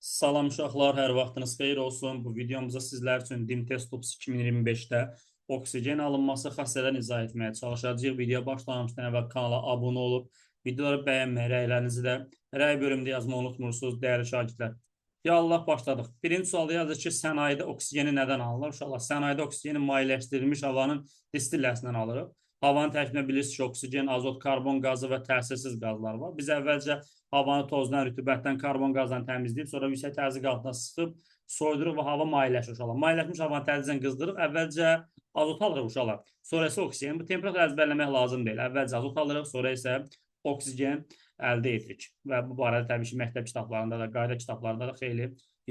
Salam uşaqlar, hər vaxtınız xeyir olsun. Bu videomuzda sizlər üçün DimTest Tops 2025-də oksigen alınması xassələrini izah etməyə çalışacağıq. Video başlamışdan əvvəl kanala abunə olub, videoları bəyənməyi, rəylərinizi də rəy bölümündə yazmayı unutmursunuz, dəyərli şagirdlər. Ya Allah, başladıq. Birinci sualda yazır ki, sənayedə oksigeni nədən alınır? Uşaqlar, sənayedə oksigeni mayeləşdirilmiş havanın distilləsindən alırıq. Havanın tərkibində bilirsiniz ki, oksigen, azot, karbon qazı və təsirsiz qazlar var. Biz əvvəlcə havanı tozdan, rütubətdən, karbon qazdan təmizləyib, sonra yüksək təzyiq altına sıxıb, soyduruq və hava mayeləşir uşaqlar. Mayeləşmiş havanı tədricən qızdırıb, əvvəlcə azot alırıq uşaqlar, sonra isə oksigen. Bu temperatur əzbərləmək lazım deyil. Əvvəlcə azot alırıq, sonra isə oksigen əldə edirik. Və bu barədə təbii ki, məktəb kitablarında da, qayda kitablarında da xeyli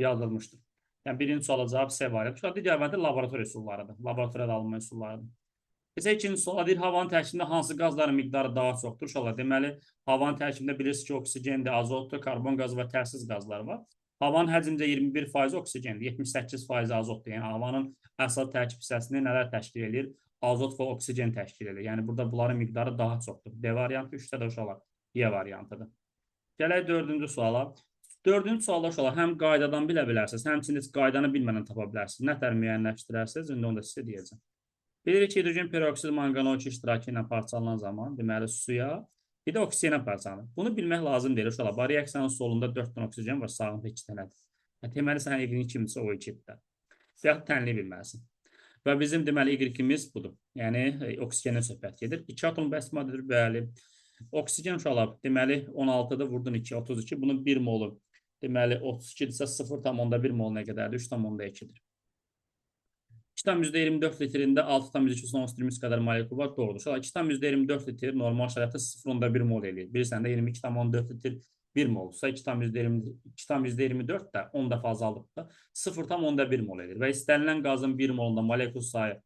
yazılmışdır. Yəni, birinci suala cavab C variantı. Digər variantı laboratoriya üsullarıdır. Laboratoriyada alınma üsullarıdır. Bizə ikinci sual deyir, havanın tərkibində hansı qazların miqdarı daha çoxdur? Uşaqlar, deməli, havanın tərkibində bilirsiniz ki, oksigendir, azotdur, karbon qazı və təsirsiz qazlar var. Havanın həcmində 21% oksigendir, 78% azotdur. Yəni, havanın əsas tərkib hissəsini nələr təşkil edir? Azot və oksigen təşkil edir. Yəni, burada bunların miqdarı daha çoxdur. D variantı, 3-də də uşaqlar, Y variantıdır. Gələk dördüncü suala. Dördüncü sualda uşaqlar, həm qaydadan bilə bilərsiniz, həmçinin qaydanı bilmədən tapa bilərsiniz. Nətər müəyyənləşdirərsiniz? İndi onu da sizə deyəcəm. Bilirik ki, hidrogen peroksid manqan O2 iştirakı ilə parçalanan zaman, deməli suya, bir də oksigenə parçalanır. Bunu bilmək lazım deyil. Uşaqlar, bu reaksiyanın solunda 4 dənə oksigen var, sağında 2 dənədir. Deməli, sən Y-in kimdirsə O2-dir. Və yaxud tənliyi bilməlisin. Və bizim deməli Y-imiz budur. Yəni, oksigendən söhbət gedir. 2 atom bəsmadır, bəli. Oksigen uşaqlar, deməli, 16-da vurdun 2, 32. Bunun 1 molu, deməli, 32-dirsə 0,1 mol nə qədərdir? 3,2-dir. 2,24 litrində 6,2 qədər molekul var, doğrudur. 2,24 litr normal şəraitdə 0,1 mol eləyir. Bilirsən də 22,4 litr 1 molsa 2,24 də 10 dəfə azaldıb da 0,1 mol eləyir. Və istənilən qazın 1 molunda molekul sayı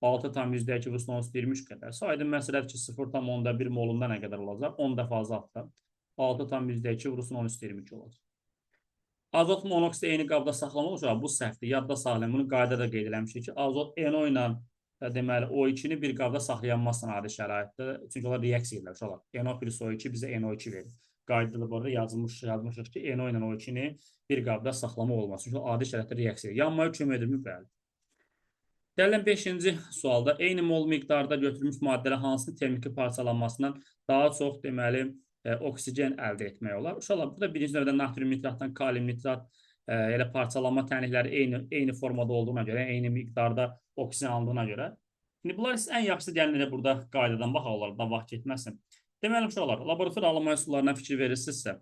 6,2 qədərsə, aydın məsələdir ki, 0,1 molunda nə qədər olacaq? 10 dəfə azaldıb 6,2 olacaq. Azot monoksidi eyni qabda saxlamaq üçün bu səhvdir. Yadda saxlayın. Bunu qaydada qeyd eləmişik ki, azot NO ilə deməli O2-ni bir qabda saxlayanmazsan adi şəraitdə. Çünki onlar reaksiya edirlər uşaqlar. NO plus O2 bizə NO2 verir. Qaydada burada yazmışıq ki, NO ilə O2-ni bir qabda saxlamaq olmaz. Çünki adi şəraitdə reaksiya edir. Yanmaya kömək edirmi? Bəli. Gəlin 5-ci sualda eyni mol miqdarda götürülmüş maddələr hansının termiki parçalanmasından daha çox deməli oksigen əldə etmək olar. Uşaqlar, burada birinci növdə natrium nitratdan kalium nitrat elə parçalanma tənlikləri eyni formada olduğuna görə, eyni miqdarda oksigen alındığına görə. Şimdi bunlar ən yaxşısı gəlin elə burada qaydadan baxaq olar, da vaxt getməsin. Deməli, uşaqlar, laborator alınma üsullarına fikir verirsinizsə,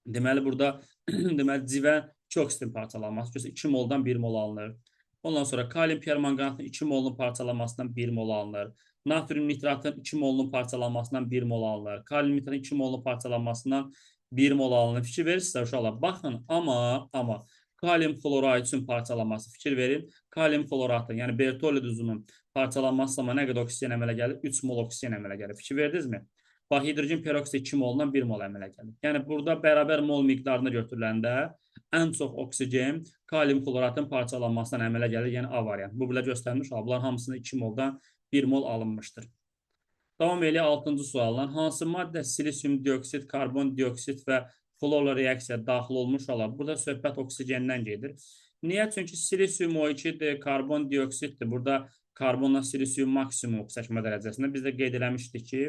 deməli, burada deməli, civə oksidin parçalanması, 2 moldan 1 mol alınır. Ondan sonra kalium permanganatın 2 molunun parçalanmasından 1 mol alınır. Natrium nitratın 2 molunun parçalanmasından 1 mol alınır. Kalium nitratın 2 molunun parçalanmasından 1 mol alınır. Fikir verirsinizsə uşaqlar, baxın, amma kalium klorid üçün parçalanması fikir verin. Kalium kloridin, yəni Bertolli duzunun parçalanması zaman nə qədər oksigen əmələ gəlir? 3 mol oksigen əmələ gəlir. Fikir verdinizmi? Bax, hidrogen peroksid 2 moldan 1 mol əmələ gəlir. Yəni, burada bərabər mol miqdarını götürüləndə ən çox oksigen kalium kloridin parçalanmasından əmələ gəlir, yəni A variantı. Bu belə göstərmiş, bunların hamısında 2 moldan 1 mol alınmışdır. Davam eləyək 6-cı sualdan. Hansı maddə silisium dioksid, karbon dioksid və florla reaksiya daxil olmuş olar? Burada söhbət oksigenden gedir. Niyə? Çünki silisium O2-dir, karbon dioksiddir. Burada karbonla silisium maksimum oksijləşmə dərəcəsində. Biz də qeyd eləmişdik ki,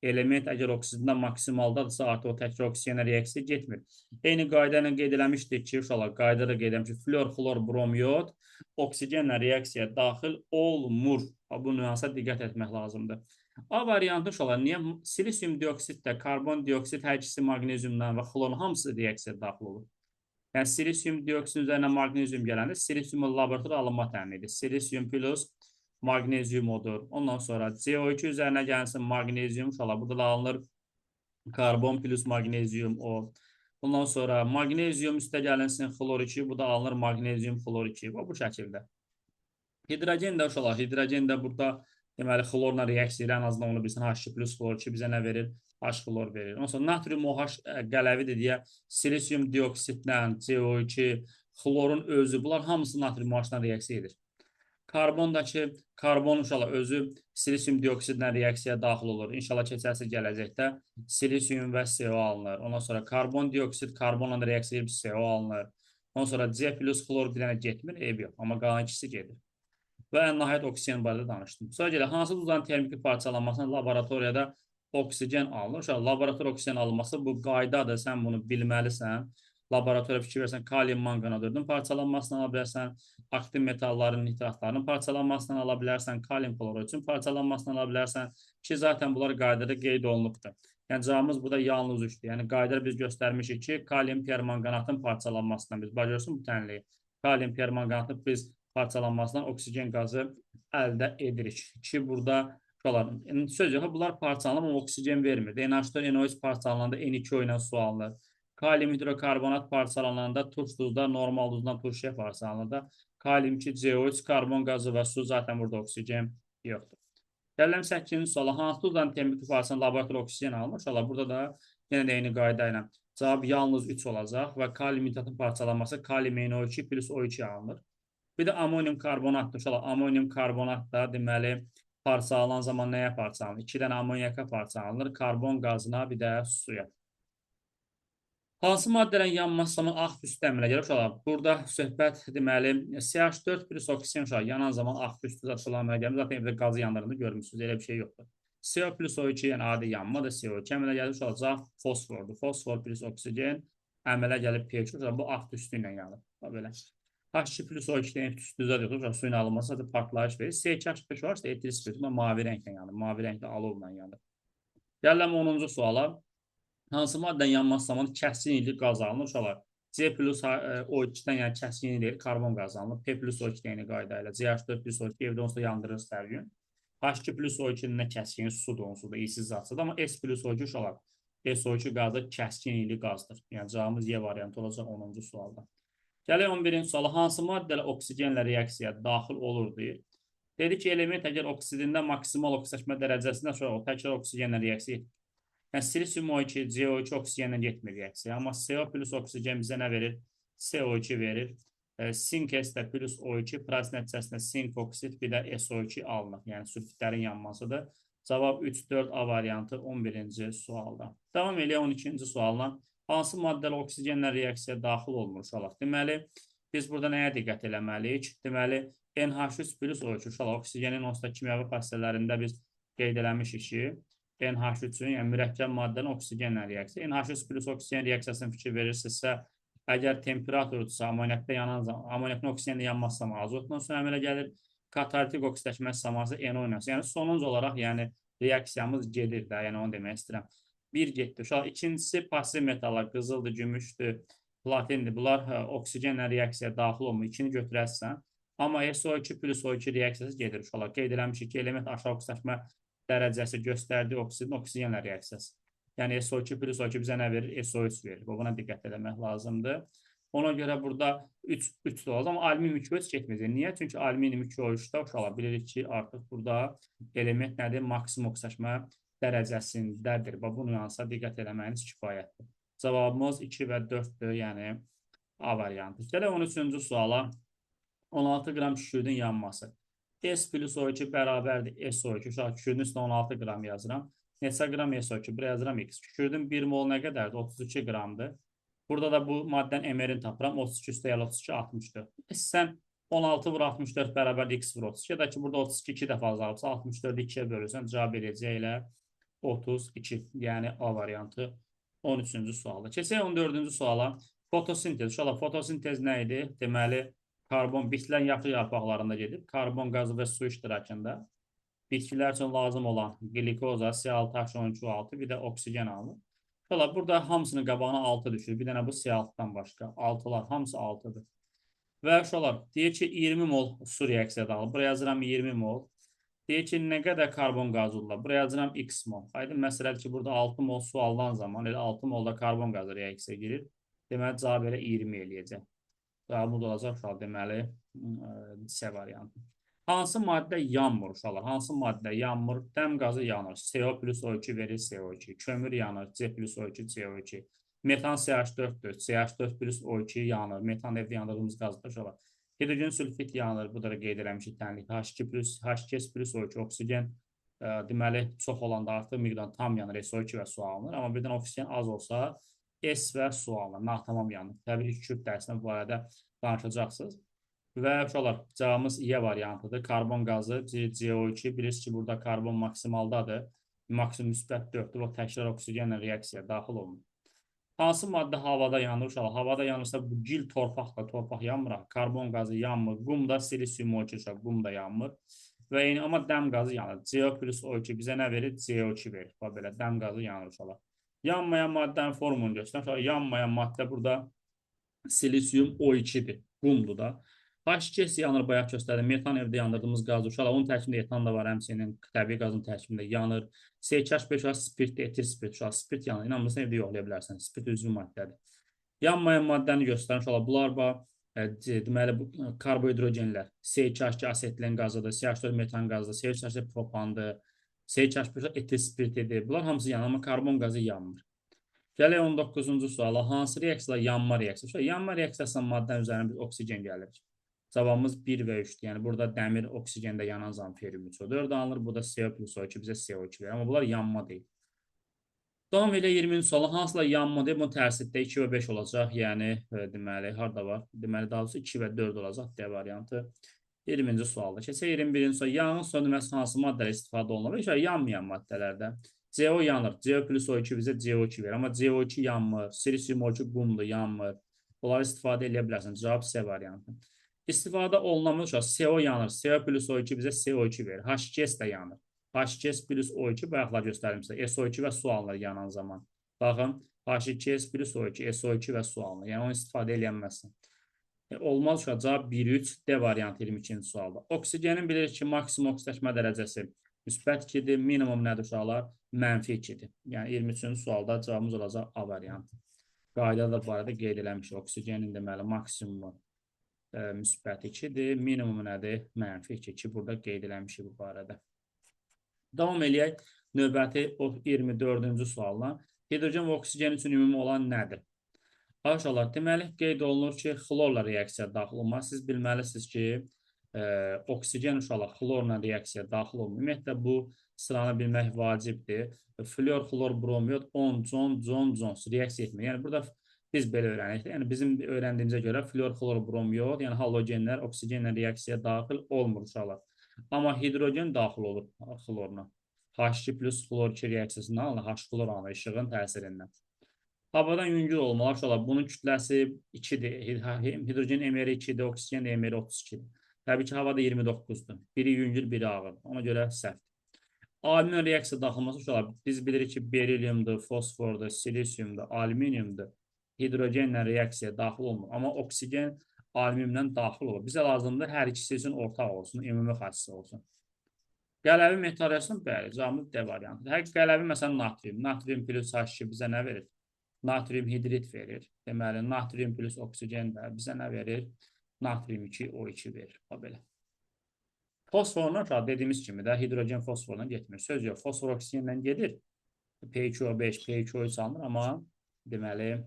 element əgər oksigendən maksimaldadırsa, artıq o təkrar oksigenə reaksiya getmir. Eyni qayda ilə qeyd eləmişdik ki, uşaqlar, qaydada qeyd eləmişdik, flor, xlor, bromiyod oksigenlə reaksiya daxil olmur. Bu nüansa diqqət etmək lazımdır. A variantı uşaqlar, niyə? Silisium dioksiddə, karbon dioksid hər ikisi maqneziumdan və xlorun hamısı reaksiya daxil olur. Yəni, silisium dioksidin üzərinə maqnezium gələndə silisiumun laborator alınma təminidir. Silisium plus maqnezium odur. Ondan sonra CO2 üzərinə gəlsin maqnezium, uşaqlar, burada da alınır karbon plus maqnezium o. Ondan sonra maqnezium üstə gəlinsin xlor 2, bu da alınır maqnezium xlor 2. Bu şəkildə. Hidrogen də uşaqlar, hidrogen də burada deməli xlorla reaksiya ilə ən azından onu bilsin, H2 plus xlor 2 bizə nə verir? H xlor verir. Ondan sonra natrium OH qələvidir deyə silisium dioksidlə CO2, xlorun özü, bunlar hamısı natrium OH-dan reaksiya edir. Karbondakı karbon uşaqlar özü silisium dioksidlə reaksiyaya daxil olur. İnşallah keçərsiz gələcəkdə silisium və CO alınır. Ondan sonra karbon dioksid karbonla reaksiya edib CO alınır. Ondan sonra C plus xlor bir dənə getmir, ev yox. Amma qalan ikisi gedir. Və ən nəhayət oksigen barədə danışdım. Sonra gələ, hansı duzların termiki parçalanmasına laboratoriyada oksigen alınır? Uşaq, laborator oksigen alınması bu qaydadır, sən bunu bilməlisən. Laboratoriya fikir versən, kalium manqanodurun parçalanmasını ala bilərsən, aktiv metalların, nitratlarının parçalanmasını ala bilərsən, kalium kloridin parçalanmasını ala bilərsən ki, zaten bunlar qaydada qeyd olunubdur. Yəni, cavabımız burada yalnız 3-dür. Yəni, qaydada biz göstərmişik ki, kalium permanganatın parçalanmasından biz bacarırsın bu tənliyi. Kalium permanganatı biz parçalanmasından oksigen qazı əldə edirik. Ki, burada söz yox, bunlar parçalanır, amma oksigen vermir. NH4, NO3 parçalananda N2O ilə su alınır. Kalium hidrokarbonat parçalananda turş duzda normal duzdan turşuya parçalanır da. Kalium 2, CO3, karbon qazı və su zaten burada oksigen yoxdur. Gələm 8-ci suala. Hansı duzdan termik parçalanır laborator oksigen alınır? İnşallah burada da yenə də eyni qayda ilə cavab yalnız 3 olacaq və kalium nitratın parçalanması kalium NO2 plus O2 alınır. Bir də amonium karbonatdır. İnşallah amonium karbonat da deməli parçalanan zaman nəyə parçalanır? 2 dənə amonyaka parçalanır. Karbon qazına, bir də suya. Hansı maddələrin yanması zaman ağ tüs təminə gəlir? Uşaqlar, burada söhbət deməli CH4 plus oksigen uşaq yanan zaman ağ tüs əmələ gəlir. Zaten evdə qazı yandırını görmüşsünüz, elə bir şey yoxdur. CO plus O2 yəni adi yanmadır. CO2 əmələ gəlir. Uşaq, fosfordur. Fosfor plus oksigen əmələ gəlib pH. Uşaq, bu ağ tüsü ilə yanır. Belə. H2 plus O2 deyək tüstüzə deyək. Uşaq, suyun alınması zaten partlayış verir. C2H5 varsa etil spiritu mavi rənglə yanır. Mavi rənglə alovla yanır. Gələm 10-cu suala. Hansı maddənin yanması zamanı kəskin iyili qaz alınır? Uşaqlar, C plus O2-dən yəni kəskin iyili karbon qaz alınır. P plus O2 deyəni qayda ilə. CH4 plus O2 evdə onsuz da yandırırız hər gün. H2 plus O2-nin nə kəskin sudur, onsuz da iyisiz zatsıdır. Amma S plus O2 uşaqlar, SO2 qazı kəskin iyili qazdır. Yəni cavabımız Y variantı olacaq 10-cu sualda. Gələk 11-ci suala. Hansı maddələ oksigenlə reaksiyaya daxil olur deyir. Dedi ki, element əgər oksidində maksimal oksidaşma dərəcəsində sonra o təkrar oksigenlə reaksiya edir. Yəni, silisium O2, CO2 oksigenlə getmir reaksiya. Amma CO plus oksigen bizə nə verir? CO2 verir. Sink S plus O2 proses nəticəsində sink oksid, bir də SO2 alınır. Yəni, sülfitlərin yanmasıdır. Cavab 3-4 A variantı 11-ci sualda. Davam eləyək 12-ci sualdan. Hansı maddələ oksigenlə reaksiyaya daxil olmur uşaqlar? Deməli, biz burada nəyə diqqət eləməliyik? Deməli, NH3 plus O2 uşaqlar oksigenin onsuz da kimyəvi xassələrində biz qeyd eləmişik ki, NH3-ün, yəni mürəkkəb maddənin oksigenlə reaksiya. NH3 plus oksigen reaksiyasını fikir verirsinizsə, əgər temperatursa, amonyakda yanan zaman, amonyakın oksigenlə yanması zamanı azotla su əmələ gəlir, katalitik oksidaşması zamanı NO ilə. Yəni, sonuncu olaraq, yəni, reaksiyamız gedir də, yəni onu demək istəyirəm. Bir getdi. Uşaq, ikincisi pasiv metallar, qızıldır, gümüşdür, platindir. Bunlar oksigenlə reaksiyaya daxil olmur. İkini götürərsən. Amma SO2 plus O2 reaksiyası gedir. Uşaqlar, qeyd eləmişik ki, element aşağı oksidaşma dərəcəsi göstərdiyi oksidin oksigenlə reaksiyası. Yəni, SO2 plus O2 bizə nə verir? SO3 verir. Buna diqqət eləmək lazımdır. Ona görə burada 3 olacaq. Amma alüminium 2 heç getməyəcək. Niyə? Çünki alüminium 2O3-də uşaqlar bilirik ki, artıq burada element nədir? Maksimum oksidaşma dərəcəsindədir. Bu nüansa diqqət eləməyiniz kifayətdir. Cavabımız 2 və 4-dür, yəni A variantı. Gələk 13-cü suala. 16 qram kükürdün yanması. S plus O2 bərabərdir SO2. Uşaq, kükürdün üstündə 16 qram yazıram. Neçə qram SO2? Buraya yazıram X. Kükürdün 1 mol nə qədərdir? 32 qramdır. Burada da bu maddənin emerini tapıram. 32 üstə 32, 64. Sən 16 vur 64 bərabərdir X vur 32. Ya da ki, burada 32 2 dəfə azalırsa, 64-ü 2-yə bölürsən, cavab edəcək ilə 32. Yəni A variantı 13-cü sualda. Keçək 14-cü suala. Fotosintez. Uşaqlar, fotosintez nə idi? Deməli, karbon bitkilərin yapı yarpaqlarında gedib, karbon qazı və su iştirakında bitkilər üçün lazım olan glikoza, C6H12O6, bir də oksigen alınır. Burada hamısının qabağına 6 düşür. Bir dənə bu C6-dan başqa. 6'lar, hamısı 6'dır. Və uşaqlar, deyir ki, 20 mol su reaksiyada alır. Buraya yazıram 20 mol. Deyir ki, nə qədər karbon qazı olurlar? Buraya yazıram X mol. Aydın məsələdir ki, burada 6 mol su alınan zaman, elə 6 molda karbon qazı reaksiya girir. Deməli, cavab elə 20 eləyəcək. Cavabımız olacaq uşaq deməli C variantı. Hansı maddə yanmır uşaqlar? Hansı maddə yanmır? Dəm qazı yanır. CO plus O2 verir CO2. Kömür yanır. C plus O2 CO2. Metan CH4'dür. CH4 plus O2 yanır. Metan evdə yandırdığımız qazdır uşaqlar. Hidrogen sülfit yanır. Bu da qeyd eləmişik tənlik. H2 plus H2 plus O2 oksigen deməli çox olanda artıq miqdar tam yanır. SO2 və su alınır. Amma birdən oksigen az olsa S və suallar. Natamam yanlış. Təbii ki, küp dərsində bu barədə danışacaqsınız. Və uşaqlar, cavabımız Y variantıdır. Karbon qazı CO2. Bilirsiniz ki, burada karbon maksimaldadır. Maksimum müsbət 4-dür. O təkrar oksigenlə reaksiyaya daxil olunur. Hansı maddə havada yanır uşaqlar? Havada yanırsa bu gil torpaqla, torpaq yanmır. Karbon qazı yanmır. Qum da silisium O2 uşaq, qum da yanmır. Və eyni amma dəm qazı yanır. CO plus O2 bizə nə verir? CO2 verir. Bax belə dəm qazı yanır uşaqlar. Yanmayan maddənin formunu göstərir. Uşaqlar, yanmayan maddə burada silisium O2'dir. Qumdur da. H2S yanır, bayaq göstərdim. Metan evdə yandırdığımız qaz uşaqlar. Onun tərkibində etan da var, həmçinin təbii qazın tərkibində yanır. SH5 spirt, etil spirt uşaqlar. Spirt yanır. İnanmırsan evdə yoxlaya bilərsən. Spirt üzvü maddədir. Yanmayan maddəni göstərir uşaqlar. Bunlar deməli bu karbohidrogenlər. SH2 asetilen qazıdır, CH4 metan qazıdır, CH2 propandır, CH5 etil spirtidir. Bunlar hamısı yanır, amma karbon qazı yanmır. Gələk 19-cu suala. Hansı reaksiyalar yanma reaksiyası? Yanma reaksiyasından maddənin üzərində biz oksigen gəlirik. Cavabımız 1 və 3-dür. Yəni burada dəmir oksigəndə yanan zaman perium 3O4 alınır. Bu da CO plus O2 bizə CO2 verir. Amma bunlar yanma deyil. Davam elə 20-ci suala. Hansılar yanma deyil? Bunun tərsiddə 2 və 5 olacaq. Yəni deməli harda var? Deməli daha doğrusu 2 və 4 olacaq D variantı. 20-ci sualda. Keçək 21-ci sual. Yanğın söndürməsi hansı maddələr istifadə olunur? Yanmayan maddələrdə. CO yanır. CO plus O2 bizə CO2 verir. Amma CO2 yanmır. Silisium O2 qumdur, yanmır. Bunları istifadə edə bilərsən. Cavab C variantı. İstifadə olunamır. CO yanır. CO plus O2 bizə CO2 verir. H2S də yanır. H2S plus O2 bayaqlar göstərdim sizə. SO2 və su alınır yanan zaman. Baxın. H2S plus O2, SO2 və su alınır. Yəni onu istifadə edilməzsən. Olmaz uşaq. Cavab 1-3 D variantı 22-ci sualda. Oksigenin bilirik ki, maksimum oksidaşma dərəcəsi müsbət 2-dir. Minimum nədir uşaqlar? Mənfi 2-dir. Yəni 23-cü sualda cavabımız olacaq A variantı. Qaydada da bu arada qeyd eləmişik. Oksigenin deməli maksimumu müsbət 2-dir. Minimumu nədir? Mənfi 2. Burada qeyd eləmişik bu barədə. Davam eləyək. Növbəti 24-cü sualla. Hidrogen və oksigen üçün ümumi olan nədir? Uşaqlar, deməli qeyd olunur ki, xlorla reaksiya daxil olmaz. Siz bilməlisiniz ki, oksigen uşaqlar xlorla reaksiya daxil olmur. Ümumiyyətlə, bu sıranı bilmək vacibdir. Flor, xlor, bromiod, on reaksiya etmir. Yəni, burada biz belə öyrənirik. Yəni, bizim öyrəndiyimizə görə flor, xlor, bromiod, yəni halogenlər oksigenlə reaksiya daxil olmur uşaqlar. Amma hidrogen daxil olur xlorla. H2 plus xlor 2 reaksiyasından alınır, H xlor alınır işığın təsirindən. Havadan yüngül olmalar uşaqlar. Bunun kütləsi 2-dir. Hidrogen emeri 2-dir, oksigen emeri 32-dir. Təbii ki, havada 29-dur. Biri yüngül, biri ağır. Ona görə səhvdir. Alüminium reaksiya daxilması uşaqlar. Biz bilirik ki, berilyumdur, fosfordur, silisiumdur, alüminiumdur. Hidrogenlə reaksiya daxil olmur. Amma oksigen alüminiumlə daxil olur. Bizə lazımdır hər ikisi üçün ortaq olsun, ümumi xassisi olsun. Qələvi metal reaksiya, bəli, cavabımız D variantıdır. Hər qələvi məsələn natrium. Natrium plus H2 bizə nə verir? Natrium hidrit verir. Deməli, natrium plus oksigen də bizə nə verir? Natrium 2, O2 verir. Belə. Fosforla dediyimiz kimi də hidrogen fosforla getmir. Söz yox, fosfor oksigenlə gedir. P2O5, P2O3 alınır, amma deməli,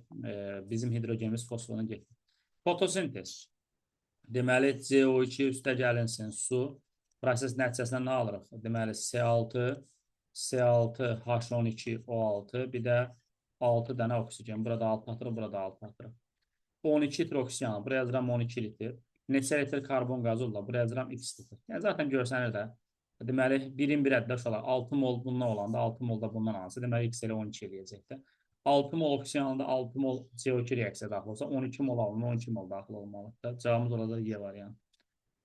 bizim hidrogenimiz fosforla getmir. Fotosintez. Deməli, CO2 üstə gəlinsin, su. Proses nəticəsində nə alırıq? Deməli, C6, H12, O6, bir də 6 dənə oksigen. Burada 6 atırıq, burada 6 atırıq. 12 litr oksigen. Buraya yazıram 12 litr. Neçə litr karbon qazı olurlar? Buraya yazıram x litr. Yəni, zaten görsənir də. Deməli, birin bir əddə uşaqlar 6 mol bundan olanda 6 mol da bundan alınsa, deməli, x elə 12 eləyəcəkdir. 6 mol oksigen alanda 6 mol CO2 reaksiya daxil olsa, 12 mol alınır, 12 mol daxil olmalıdır. Cavabımız olacaq Y variantı.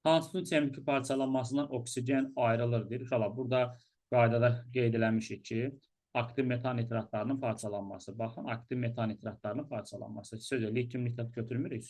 Hansının çemki parçalanmasından oksigen ayrılır deyir. Uşaqlar, burada qaydada qeyd eləmişik ki, aktiv metan nitratlarının parçalanması. Baxın, aktiv metan nitratlarının parçalanması. Sözü, lityum nitrat götürmürük.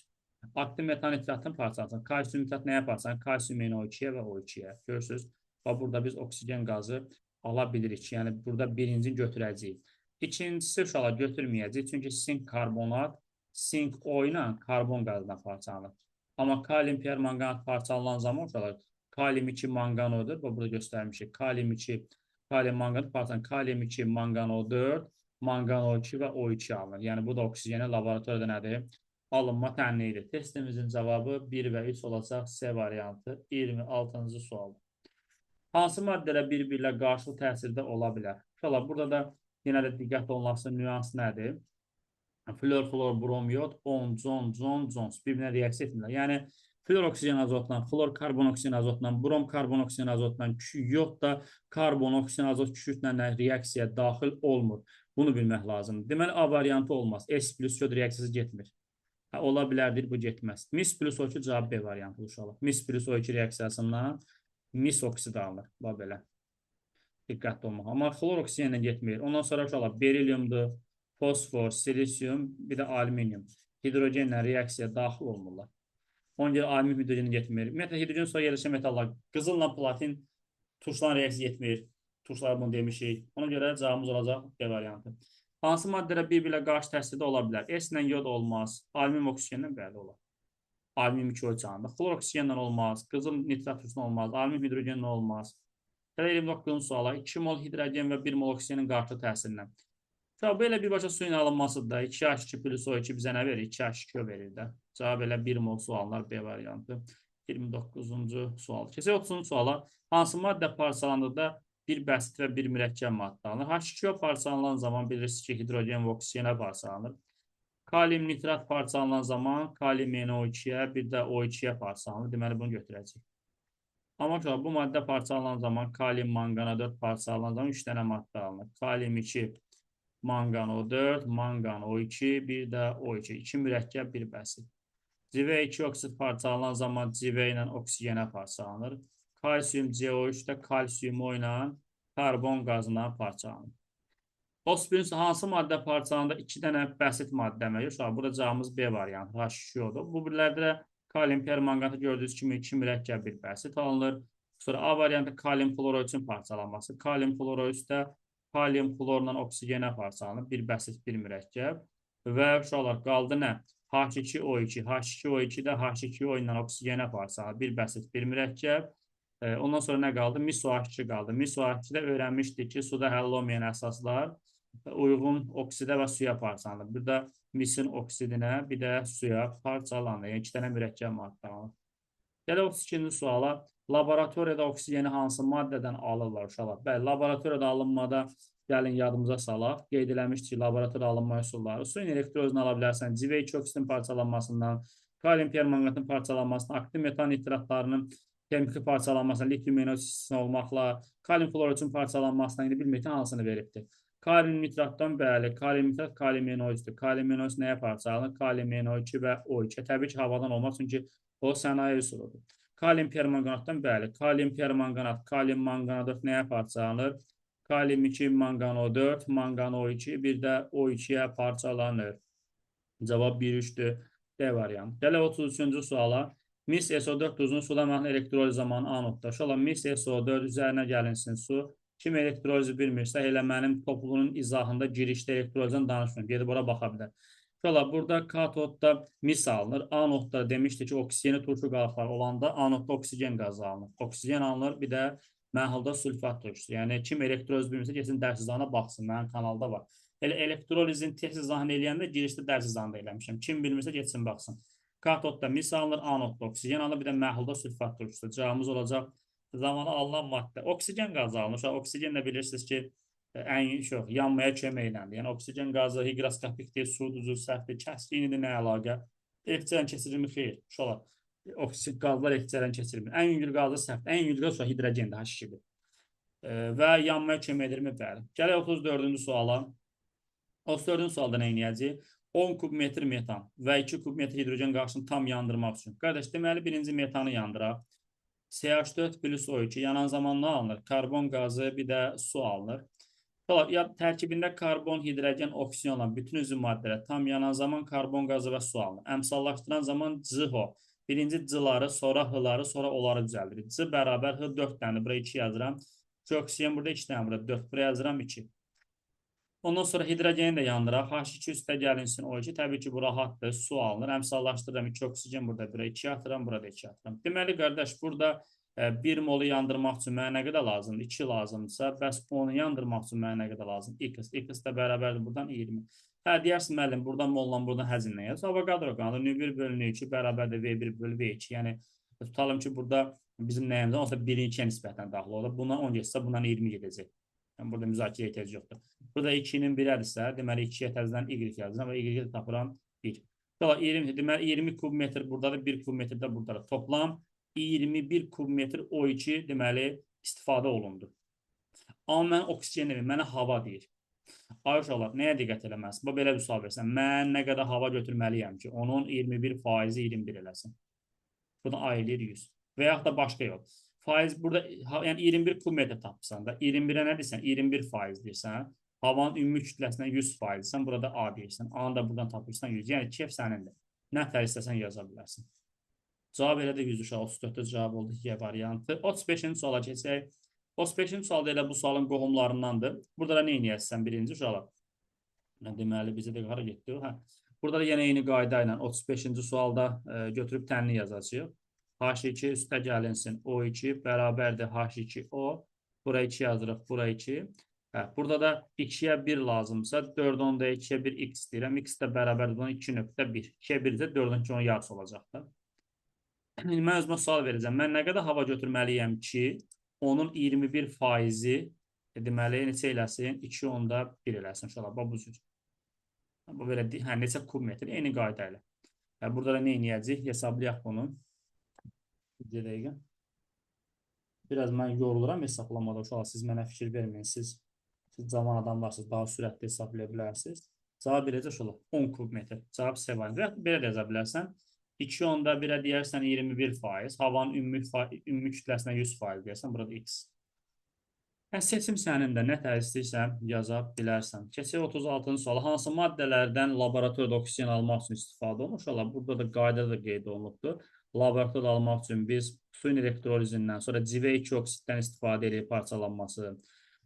Aktiv metan nitratın parçalanması. Kalsiyum nitrat nəyə parçalanır? Kalsiyum NO2-yə və O2-yə. Görürsünüz, burada biz oksigen qazı ala bilirik. Yəni, burada birinci götürəcəyik. İkincisi, uşaqlar götürməyəcəyik. Çünki sink karbonat, sink O ilə karbon qazından parçalanır. Amma kalium permanganat parçalanan zaman uşaqlar, kalium 2 manganodur. Burada göstərmişik. Kalium 2 kalium manganat parçalanır. Kalium 2 mangano 4, mangano 2 və O2 alınır. Yəni, bu da oksigenin laboratoriyada nədir? Alınma tənliyidir. Testimizin cavabı 1 və 3 olacaq. C variantı 26-cı sual. Hansı maddələr bir-birlə qarşılıq təsirdə ola bilər? İnşallah, burada da yenə də diqqət olunması nüans nədir? Flor, flor, brom, yod, on, zon, zons. Bir-birinə reaksiya etmirlər. Yəni, flor oksigen azotla, flor karbon oksigen azotla, brom karbon oksigen azotla, yod da karbon oksigen azot küşütlə reaksiyaya daxil olmur. Bunu bilmək lazımdır. Deməli, A variantı olmaz. S plus yod reaksiyası getmir. Ola bilərdir, bu getməz. Mis plus O2 cavab B variantı uşaqlar. Mis plus O2 reaksiyasından mis oksid alınır. Bax belə. Diqqətli olmaq. Amma xlor oksigenlə getmir. Ondan sonra uşaqlar berilyumdur, fosfor, silisyum, bir də alüminium. Hidrogenlə reaksiyaya daxil olmurlar. Ona görə alüminium hidrogen getmir. Ümumiyyətlə, hidrogen sonra yerləşən metallar qızılla platin turşulan reaksiya getmir. Turşular bunu demişik. Ona görə cavabımız olacaq B variantı. Hansı maddələr bir-birlə qarşı təsirdə ola bilər? S ilə yod olmaz. Alüminium oksigenlə bəli olar. Alüminium 2 ölçəğində. Xlor oksigenlə olmaz. Qızıl nitrat turşulan olmaz. Alüminium hidrogenlə olmaz. 29-cu suala 2 mol hidrogen və 1 mol oksigenin qarşı təsirindən. Belə birbaşa suyun alınmasıdır da. 2H2 plus O2 bizə nə verir? 2H2 verir də. Cavab elə 1 mol su alınır B variantı. 29-cu sual. Keçək 30-cu suala. Hansı maddə parçalandıqda bir bəsit və bir mürəkkəb maddə alınır? H2O parçalanan zaman bilirsiniz ki, hidrogen və oksigenə parçalanır. Kalium nitrat parçalanan zaman kalium NO2-yə, bir də O2-yə parçalanır. Deməli, bunu götürəcək. Amma bu maddə parçalanan zaman kalium manqana 4 parçalanan zaman 3 dənə maddə alınır. Kalium 2, manqan O4, manqan O2, bir də O2. 2 mürəkkəb, bir bəsit. Civə2 oksid parçalanan zaman civə ilə oksigenə parçalanır. Kalsium CO3 də kalsiumu ilə karbon qazından parçalanır. Ospirins hansı maddə parçalananda 2 dənə bəsit maddə mövcud. Burada cavabımız B variantı, H2O-dur. Bu birlərdə də kalium permanqanatı gördüyünüz kimi 2 mürəkkəb, bir bəsit alınır. Sonra A variantı kalium kloroidin parçalanması. Kalium kloroid də kalium klorla oksigenə parçalanır. Bir bəsit, bir mürəkkəb. Və uşaqlar qaldı nə? H2O2. H2O2 də H2O ilə oksigenə parçalanır. Bir bəsit, bir mürəkkəb. Ondan sonra nə qaldı? MiSO2 qaldı. MiSO2-də öyrənmişdik ki, suda həll olmayan əsaslar uyğun oksidə və suya parçalanır. Bir də misin oksidinə, bir də suya parçalanır. Yəni 2 dənə mürəkkəb maddə alınır. Gələk 32-ci suala. Laboratoriyada oksigeni hansı maddədən alırlar uşaqlar? Bəli, laboratoriyada alınmada gəlin yadımıza salaq. Qeyd eləmişdik ki, laboratoriyada alınma üsulları. Suyun elektrozunu ala bilərsən. Civə2 oksidin parçalanmasından, kalium permanqanatın parçalanmasından, aktiv metal nitratlarının termiki parçalanmasına, lityum ionosistin olmaqla, kalium kloridin parçalanmasına indi bilməkdən hansını veribdir. Kalium nitratdan bəli, kalium nitrat kalium ionosisdir. Kalium ionosis nəyə parçalanır? Kalium iono2 və O2. Təbii ki, havadan olmaz, çünki o sənaye üsuludur. Kalium permanqanatdan bəli, kalium permanqanat, kalium manqanat nəyə parçalanır? Kalium 2, manqan O4, manqan O2, bir də O2-yə parçalanır. Cavab 1-3-dür. D variantı. Gələ 33-cü suala. Mis SO4 duzunu suda məhdud elektroliz zamanı anodda. Şola mis SO4 üzərinə gəlinsin su. Kim elektrolizi bilmirsə, elə mənim topluluğun izahında girişdə elektrolizdən danışmıyorum. Gedib ora baxa bilər. Şola, burada katodda mis alınır. Anodda demişdi ki, oksigeni turşu qalıqlar olanda anodda oksigen qazı alınır. Oksigen alınır, bir də mənhulda sülfat turşusu. Yəni, kim elektroliz bilmirsə, geçsin dərs izahına baxsın. Mənim kanalda var. Elə elektrolizin test izahını eləyəndə girişdə dərs izahında eləmişəm. Kim bilmirsə, geçsin baxsın. Katodda mis alınır, anodda oksigen alınır, bir də məhlulda sülfat turşusu. Cavabımız olacaq zamanı alınan maddə. Oksigen qazı alınır. Oksigen də bilirsiniz ki, yanmaya kömək eləndir. Yəni, oksigen qazı higroskopikdir, su duzu, səhvdir, kəskinlidir, nə əlaqə? Elektriklə keçirilmir, xeyr. Şolar. Oksigen qazlar elektriklə keçirilmir. Ən yüngül qazı səhvdir. Ən yüngül qazı hidrogendir, H2-dir. Və yanmaya kömək edirmi? Bəli. Gələk 34-cü suala. 34-cü sualda nə edəcəyik? 10 kub metr metan və 2 kub metr hidrogen qarşısını tam yandırmaq üçün. Qardaş, deməli birinci metanı yandıraq. CH4 plus O2 yanan zaman nə alınır? Karbon qazı, bir də su alınır. Tərkibində karbon, hidrogen, oksigen olan bütün üzüm maddələr tam yanan zaman karbon qazı və su alınır. Əmsallaşdıran zaman CH. Birinci C-ları, sonra H-ları, sonra onları düzəldirik. C bərabər H 4 dənə, buraya 2 yazıram. Oksigen burada 2 dənə, burada 4, buraya yazıram 2. Ondan sonra hidrogeni də yandıraq. H2 üstə gəlinsin O2. Təbii ki, bu rahatdır. Su alınır. Əmsallaşdırıram 2 oksigen burada. Burada 2 atıram, burada 2 atıram. Deməli, qardaş, burada 1 molu yandırmaq üçün mənə nə qədər lazımdır? 2 lazımdırsa, bəs onu yandırmaq üçün mənə nə qədər lazımdır? X. X də bərabərdir buradan 20. Deyərsin, müəllim, buradan molla, buradan həzinlə yaz. Avogadro qanalı N1 bölü 2 bərabərdir V1 bölü V2. Yəni, tutalım ki, burada bizim nəyimizdən olsa 1-2-yə nisbətən daxil olur. Bundan 10 geçsə, bundan 20 gedəcək. Yəni burada müzakirəyə ehtiyac yoxdur. Burada 2-nin 1-ədirsə, deməli 2-yə təzədən y yazacağam və y tapıram 1. Sonra 20, deməli 20 kub metr buradadır, 1 kub metr də buradadır. Toplam 21 kub metr O2 deməli istifadə olundu. Amma mən oksigen demir, mənə hava deyir. Ay uşaqlar, nəyə diqqət eləməlisin? Bu belə bir sual versən. Mən nə qədər hava götürməliyəm ki, onun 21% 21 eləsin. Bunu ayırır 100. Və yaxud da başqa yol. Faiz burada, yəni 21 kub metr tapırsan da, 21-ə nə deyirsən? 21% deyirsən. Havanın ümumi kütləsinə 100% deyirsən, burada A deyirsən. A-nı da buradan tapırsan 100. Yəni kef sənindir. Nə tər istəsən yaza bilərsən. Cavab elə də 100 uşaq 34-də cavab oldu Y variantı. 35-ci suala keçək. 35-ci sualda elə bu sualın qohumlarındandır. Burada da nə edəcəksən birinci uşaqlar? Deməli, bizə də qara getdi. Hə. Burada da yenə eyni qayda ilə 35-ci sualda götürüb tənli yazacağıq. H2 üstə gəlinsin. O2 bərabərdir H2O. Bura 2 yazırıq, bura 2. Hə, burada da 2-yə 1 lazımsa 4 onda 2-yə 1 x deyirəm. X də bərabərdir 2.1. 2-yə 1 də 4-ün 2 yarısı olacaq da. Mən özümə sual verəcəm. Mən nə qədər hava götürməliyəm ki, onun 21%-i deməli neçə eləsin? 2.1 eləsin. Bu cür. Bu belə hə, neçə kub metr? Eyni qayda ilə. Burada da nə edəcəyik? Hesablayaq bunu. Bir dəqiqə. Biraz mən yoruluram hesablamada. Uşaqlar, siz mənə fikir verməyin. Siz cavan adamlarsınız, daha sürətli hesablaya bilərsiniz. Cavab verəcək uşaqlar 10 kub metr. Cavab C variantı. Və belə də yaza bilərsən. 2.1-ə deyərsən 21%, havanın ümumi kütləsinə 100% deyərsən, burada x. Seçim sənin də nə tər istəyirsən yaza bilərsən. Keçək 36-cı suala. Hansı maddələrdən laboratoriyada oksigen almaq üçün istifadə olunur? İnşallah burada da qaydada da qeyd olunubdur. Laboratoriyada almaq üçün biz suyun elektrolizindən, sonra civə2 oksiddən istifadə edib parçalanması,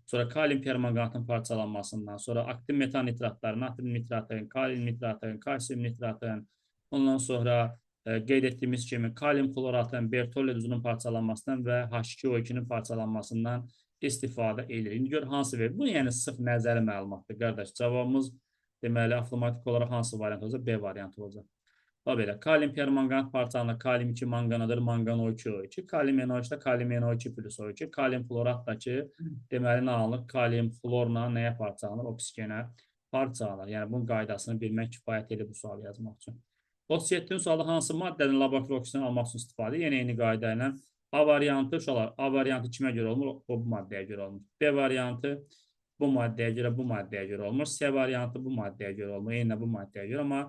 sonra kalium permanganatın parçalanmasından, sonra aktiv metal nitratların, natrium nitratın, kalium nitratın, kalsium nitratın, ondan sonra qeyd etdiyimiz kimi kalium kloratın, Bertolli duzunun parçalanmasından və H2O2-nin parçalanmasından istifadə edilir. İndi gör hansı verir? Bu yəni sırf nəzəri məlumatdır, qardaş. Cavabımız deməli avtomatik olaraq hansı variant olacaq? B variantı olacaq. Belə, kalium permanganat parçalanır, kalium 2 manganadır, mangan O2O2. Kalium NO3-də kalium NO2 plus O2. Kalium floratdakı deməli nə alınır? Kalium florla nəyə parçalanır? Oksigenə parçalanır. Yəni bunun qaydasını bilmək kifayət edir bu sualı yazmaq üçün. 37-ci sualda hansı maddənin laborator oksigen almaq üçün istifadə? Yenə eyni qayda ilə A variantı uşaqlar, A variantı kimə görə olmur? O bu maddəyə görə olmur. B variantı bu maddəyə görə, bu maddəyə görə olmur. C variantı bu maddəyə görə olmur. Eyni bu maddəyə görə, amma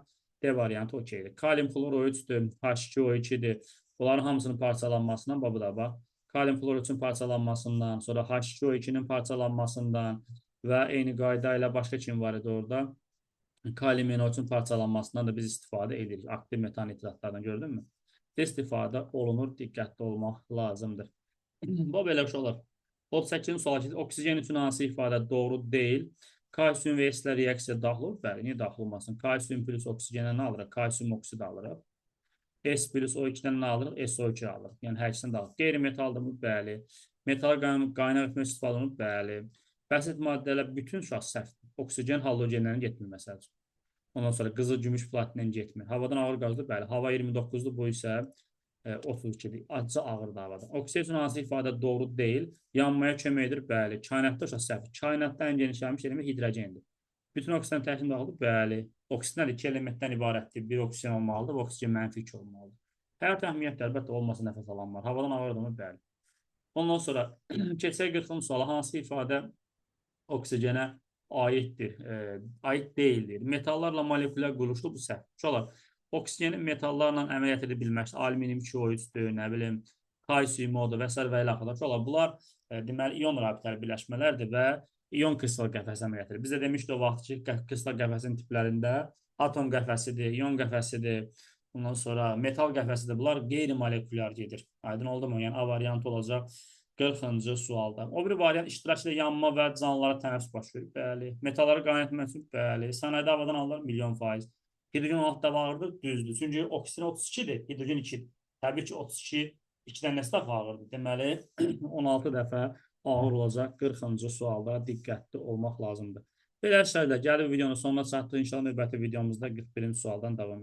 D variantı okeydir. Kalium flor O3-dür, H2O2-dir. Bunların hamısının parçalanmasından, bu da bax. Kalium flor 3-ün parçalanmasından, sonra H2O2-nin parçalanmasından və eyni qayda ilə başqa kim var idi orada? Kalium NO3-ün parçalanmasından da biz istifadə edirik. Aktiv metal nitratlardan gördünmü? İstifadə olunur, diqqətli olmaq lazımdır. Bu belə uşaqlar. 38-ci suala keçir. Oksigen üçün hansı ifadə doğru deyil? Kalsium və S-lə reaksiya daxil olur. Bəli, niyə daxil olmasın? Kalsium plus oksigenə nə alırıq? Kalsium oksid alırıq. S plus O2-dən nə alırıq? SO2 alırıq. Yəni hər ikisini də alırıq. Qeyri-metaldır mı? Bəli. Metal qaynaq etmək istifadə olunur? Bəli. Bəsit maddələr bütün uşaq səhvdir. Oksigen halogenlərin getmir məsəl üçün. Ondan sonra qızıl, gümüş, platinin getmir. Havadan ağır qazdır, bəli. Hava 29-dur, bu isə 32-dir. Acı ağırdır havadan. Oksigen hansı ifadə doğru deyil? Yanmaya kömək edir, bəli. Kainatda uşaq səhvdir. Kainatda ən genişlənmiş element hidrogendir. Bütün oksigen tərkibində daxildir, bəli. Oksigen də 2 elementdən ibarətdir. Bir oksigen olmalıdır, bu oksigen mənfi 2 olmalıdır. Həyat əhəmiyyətli, əlbəttə olmasa nəfəs alan var. Havadan ağırdır mı? Bəli. Ondan sonra keçək 40-cı suala. Hansı ifadə oksigenə aiddir, aid deyildir. Metallarla molekulyar quruluşdur, bu səhv. Uşaqlar, oksigenin metallarla əməliyyat edə bilmək, alüminium 2O3-dür, nə bilim, kalsium odur və s. və ilə axıdar. Uşaqlar, bunlar deməli ion rabitəli birləşmələrdir və ion kristal qəfəsi əməliyyat edir. Bizə demişdik o vaxt ki, kristal qəfəsinin tiplərində atom qəfəsidir, ion qəfəsidir, ondan sonra metal qəfəsidir. Bunlar qeyri-molekulyar gedir. Aydın oldu mu? Yəni A variantı olacaq 40-cı sualda. O bir variant iştirak ilə yanma və canlılara tənəffüs baş verir. Bəli. Metalları qaynatmaq üçün bəli. Sənayedə havadan alınır milyon%. Hidrogen 16 dəfə ağırdır, düzdür. Çünki oksigen 32-dir, hidrogen 2-dir. Təbii ki, 32 2-dən nəsə dəfə ağırdır. Deməli, 16 dəfə ağır olacaq 40-cı sualda diqqətli olmaq lazımdır. Belə şeylər gəlib videonun sonuna çatdıq. İnşallah növbəti videomuzda 41-ci sualdan davam edəcək.